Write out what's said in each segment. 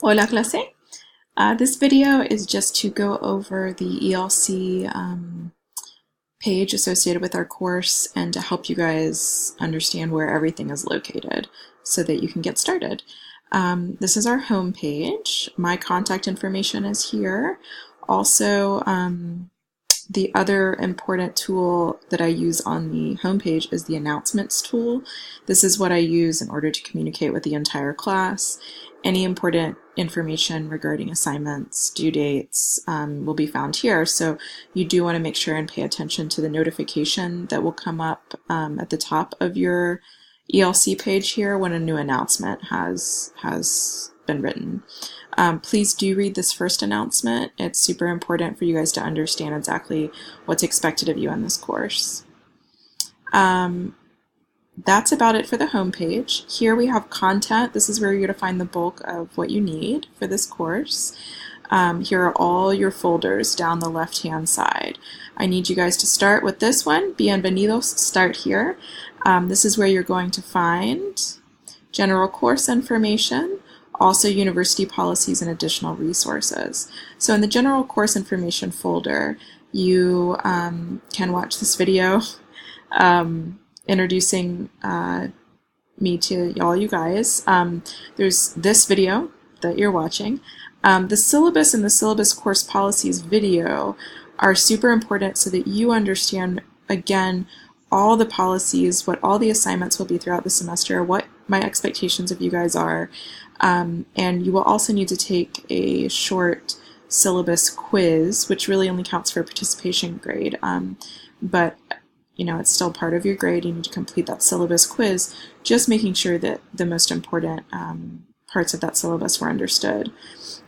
Hola clase. This video is just to go over the ELC page associated with our course and to help you guys understand where everything is located so that you can get started. This is our home page. My contact information is here. Also, the other important tool that I use on the homepage is the announcements tool. This is what I use in order to communicate with the entire class. Any important information regarding assignments, due dates will be found here. So you do want to make sure and pay attention to the notification that will come up at the top of your ELC page here when a new announcement has been written. Please do read this first announcement. It's super important for you guys to understand exactly what's expected of you on this course. That's about it for the home page. Here we have content. This is where you're going to find the bulk of what you need for this course. Here are all your folders down the left-hand side. I need you guys to start with this one, Bienvenidos, start here. This is where you're going to find general course information, also university policies and additional resources. So in the general course information folder, you can watch this video introducing me to all you guys. There's this video that you're watching. The syllabus and the syllabus course policies video are super important so that you understand, again, all the policies, what all the assignments will be throughout the semester, what my expectations of you guys are. And you will also need to take a short syllabus quiz, which really only counts for a participation grade. But you know, it's still part of your grade. You need to complete that syllabus quiz, just making sure that the most important parts of that syllabus were understood.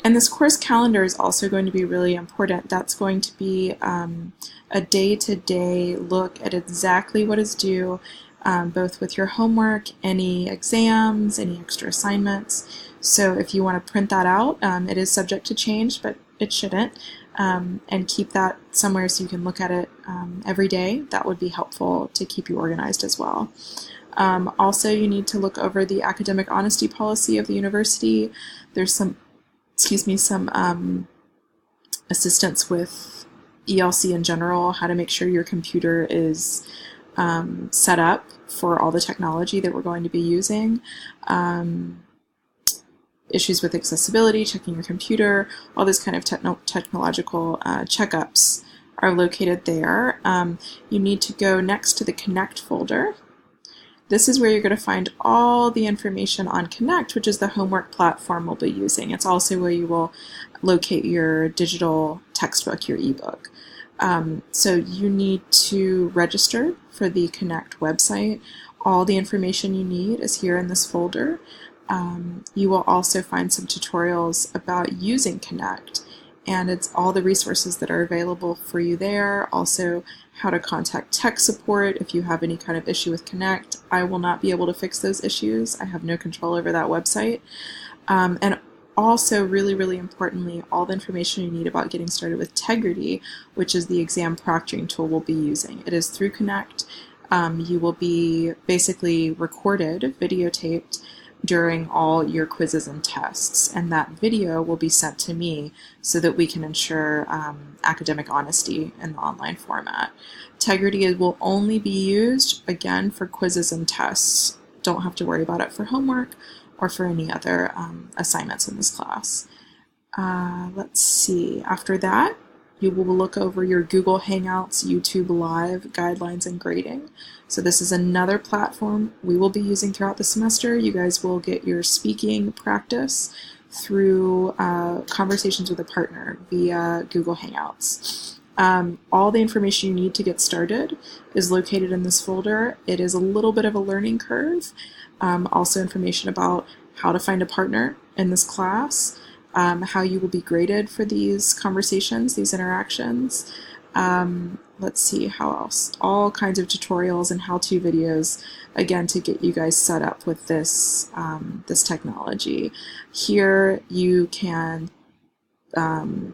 And this course calendar is also going to be really important. That's going to be a day-to-day look at exactly what is due, both with your homework, any exams, any extra assignments. So if you want to print that out, it is subject to change, but it shouldn't. And keep that somewhere so you can look at it every day. That would be helpful to keep you organized as well. Also, you need to look over the academic honesty policy of the university. There's some assistance with ELC in general, how to make sure your computer is set up for all the technology that we're going to be using. Issues with accessibility, checking your computer, all those kind of technological checkups are located there. You need to go next to the Connect folder. This is where you're going to find all the information on Connect, which is the homework platform we'll be using. It's also where you will locate your digital textbook, your ebook. So you need to register for the Connect website. All the information you need is here in this folder. You will also find some tutorials about using Connect, and it's all the resources that are available for you there. Also, how to contact tech support if you have any kind of issue with Connect. I will not be able to fix those issues. I have no control over that website. And also, really, really importantly, all the information you need about getting started with Tegrity, which is the exam proctoring tool we'll be using. It is through Connect. You will be basically recorded, videotaped, during all your quizzes and tests, and that video will be sent to me so that we can ensure academic honesty in the online format. Tegrity will only be used, again, for quizzes and tests. Don't have to worry about it for homework or for any other assignments in this class. Let's see, after that, you will look over your Google Hangouts, YouTube Live guidelines and grading. So this is another platform we will be using throughout the semester. You guys will get your speaking practice through conversations with a partner via Google Hangouts. All the information you need to get started is located in this folder. It is a little bit of a learning curve. Also information about how to find a partner in this class, how you will be graded for these conversations, these interactions. Let's see, how else? All kinds of tutorials and how-to videos, again, to get you guys set up with this, this technology. Here you can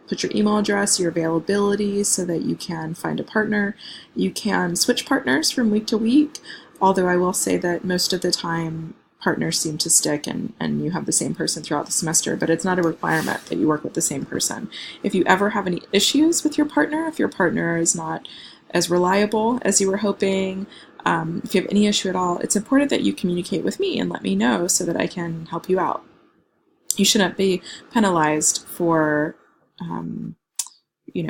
put your email address, your availability, so that you can find a partner. You can switch partners from week to week, although I will say that most of the time partners seem to stick and you have the same person throughout the semester, but it's not a requirement that you work with the same person. If you ever have any issues with your partner, if your partner is not as reliable as you were hoping, if you have any issue at all, it's important that you communicate with me and let me know so that I can help you out. You shouldn't be penalized for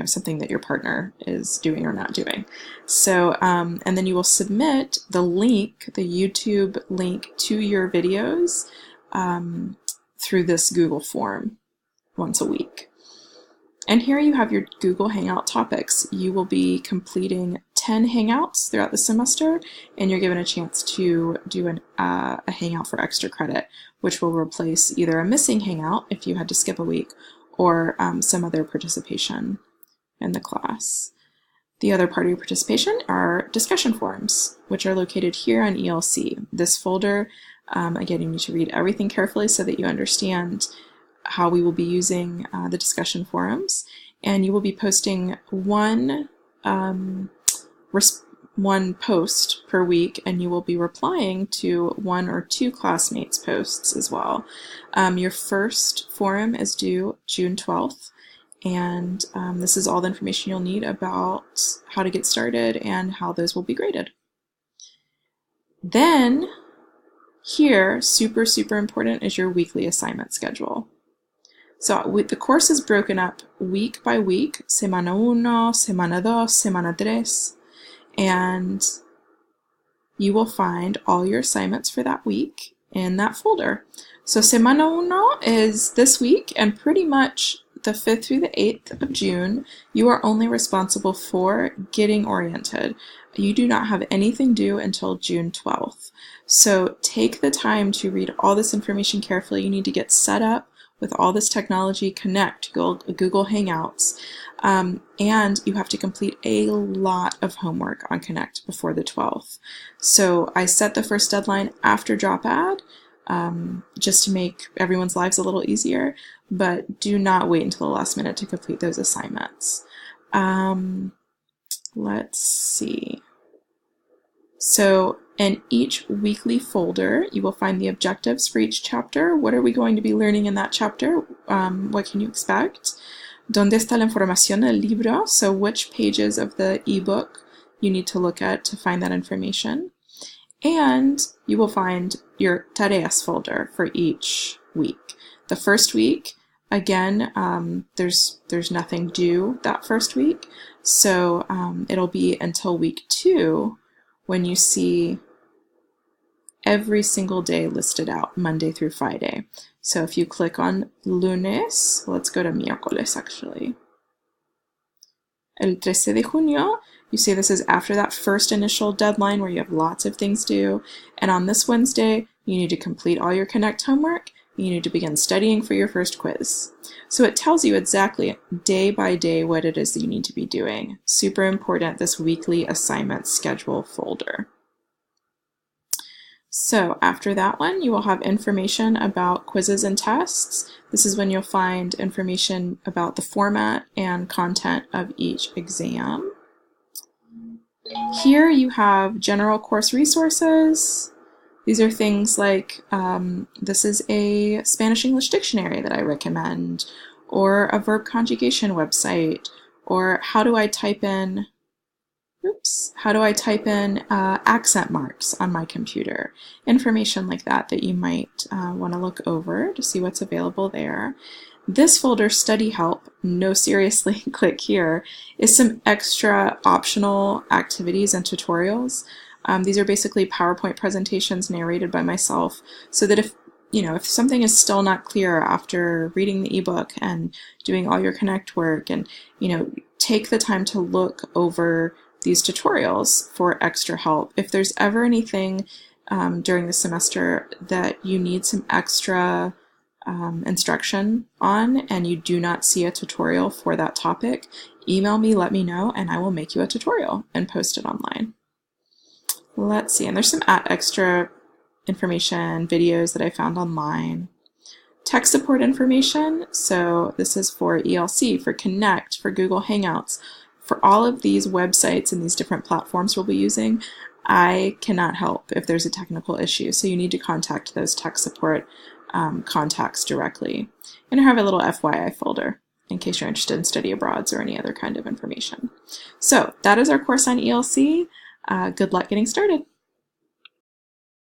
something that your partner is doing or not doing. So, and then you will submit the link, the YouTube link to your videos through this Google form once a week. And here you have your Google Hangout topics. You will be completing 10 Hangouts throughout the semester, and you're given a chance to do a Hangout for extra credit, which will replace either a missing Hangout if you had to skip a week, or some other participation in the class. The other part of your participation are discussion forums, which are located here on ELC. This folder, again, you need to read everything carefully so that you understand how we will be using the discussion forums, and you will be posting one post per week, and you will be replying to 1 or 2 classmates' posts as well. Your first forum is due June 12th, and this is all the information you'll need about how to get started and how those will be graded. Then here, super important, is your weekly assignment schedule. So the course is broken up week by week, semana 1, semana 2, semana 3, and you will find all your assignments for that week in that folder. So semana 1 is this week, and pretty much the 5th through the 8th of June, you are only responsible for getting oriented. You do not have anything due until June 12th. So take the time to read all this information carefully. You need to get set up with all this technology, connect, Google Hangouts, and you have to complete a lot of homework on Connect before the 12th. So I set the first deadline after DropAd, just to make everyone's lives a little easier, but do not wait until the last minute to complete those assignments. Let's see. So in each weekly folder, you will find the objectives for each chapter. What are we going to be learning in that chapter? What can you expect? ¿Dónde está la información del libro? So which pages of the ebook you need to look at to find that information. And you will find your tareas folder for each week. The first week, again, there's nothing due that first week. So it'll be until week 2 when you see every single day listed out, Monday through Friday. So if you click on lunes, let's go to miércoles actually. El 13 de junio, you see this is after that first initial deadline where you have lots of things due. And on this Wednesday, you need to complete all your Connect homework. You need to begin studying for your first quiz. So it tells you exactly day by day what it is that you need to be doing. Super important, this weekly assignment schedule folder. So after that one, you will have information about quizzes and tests. This is when you'll find information about the format and content of each exam. Here you have general course resources. These are things like, this is a Spanish-English dictionary that I recommend, or a verb conjugation website, or how do I type in accent marks on my computer. Information like that you might want to look over to see what's available there. This folder, Study Help, no seriously, click here, is some extra optional activities and tutorials. These are basically PowerPoint presentations narrated by myself, so that if something is still not clear after reading the ebook and doing all your Connect work, and take the time to look over these tutorials for extra help. If there's ever anything during the semester that you need some extra instruction on and you do not see a tutorial for that topic, email me, let me know, and I will make you a tutorial and post it online. Let's see, and there's some extra information, videos that I found online. Tech support information, so this is for ELC, for Connect, for Google Hangouts. For all of these websites and these different platforms we'll be using, I cannot help if there's a technical issue, so you need to contact those tech support contacts directly. And I have a little FYI folder in case you're interested in study abroads or any other kind of information. So that is our course on ELC. Good luck getting started.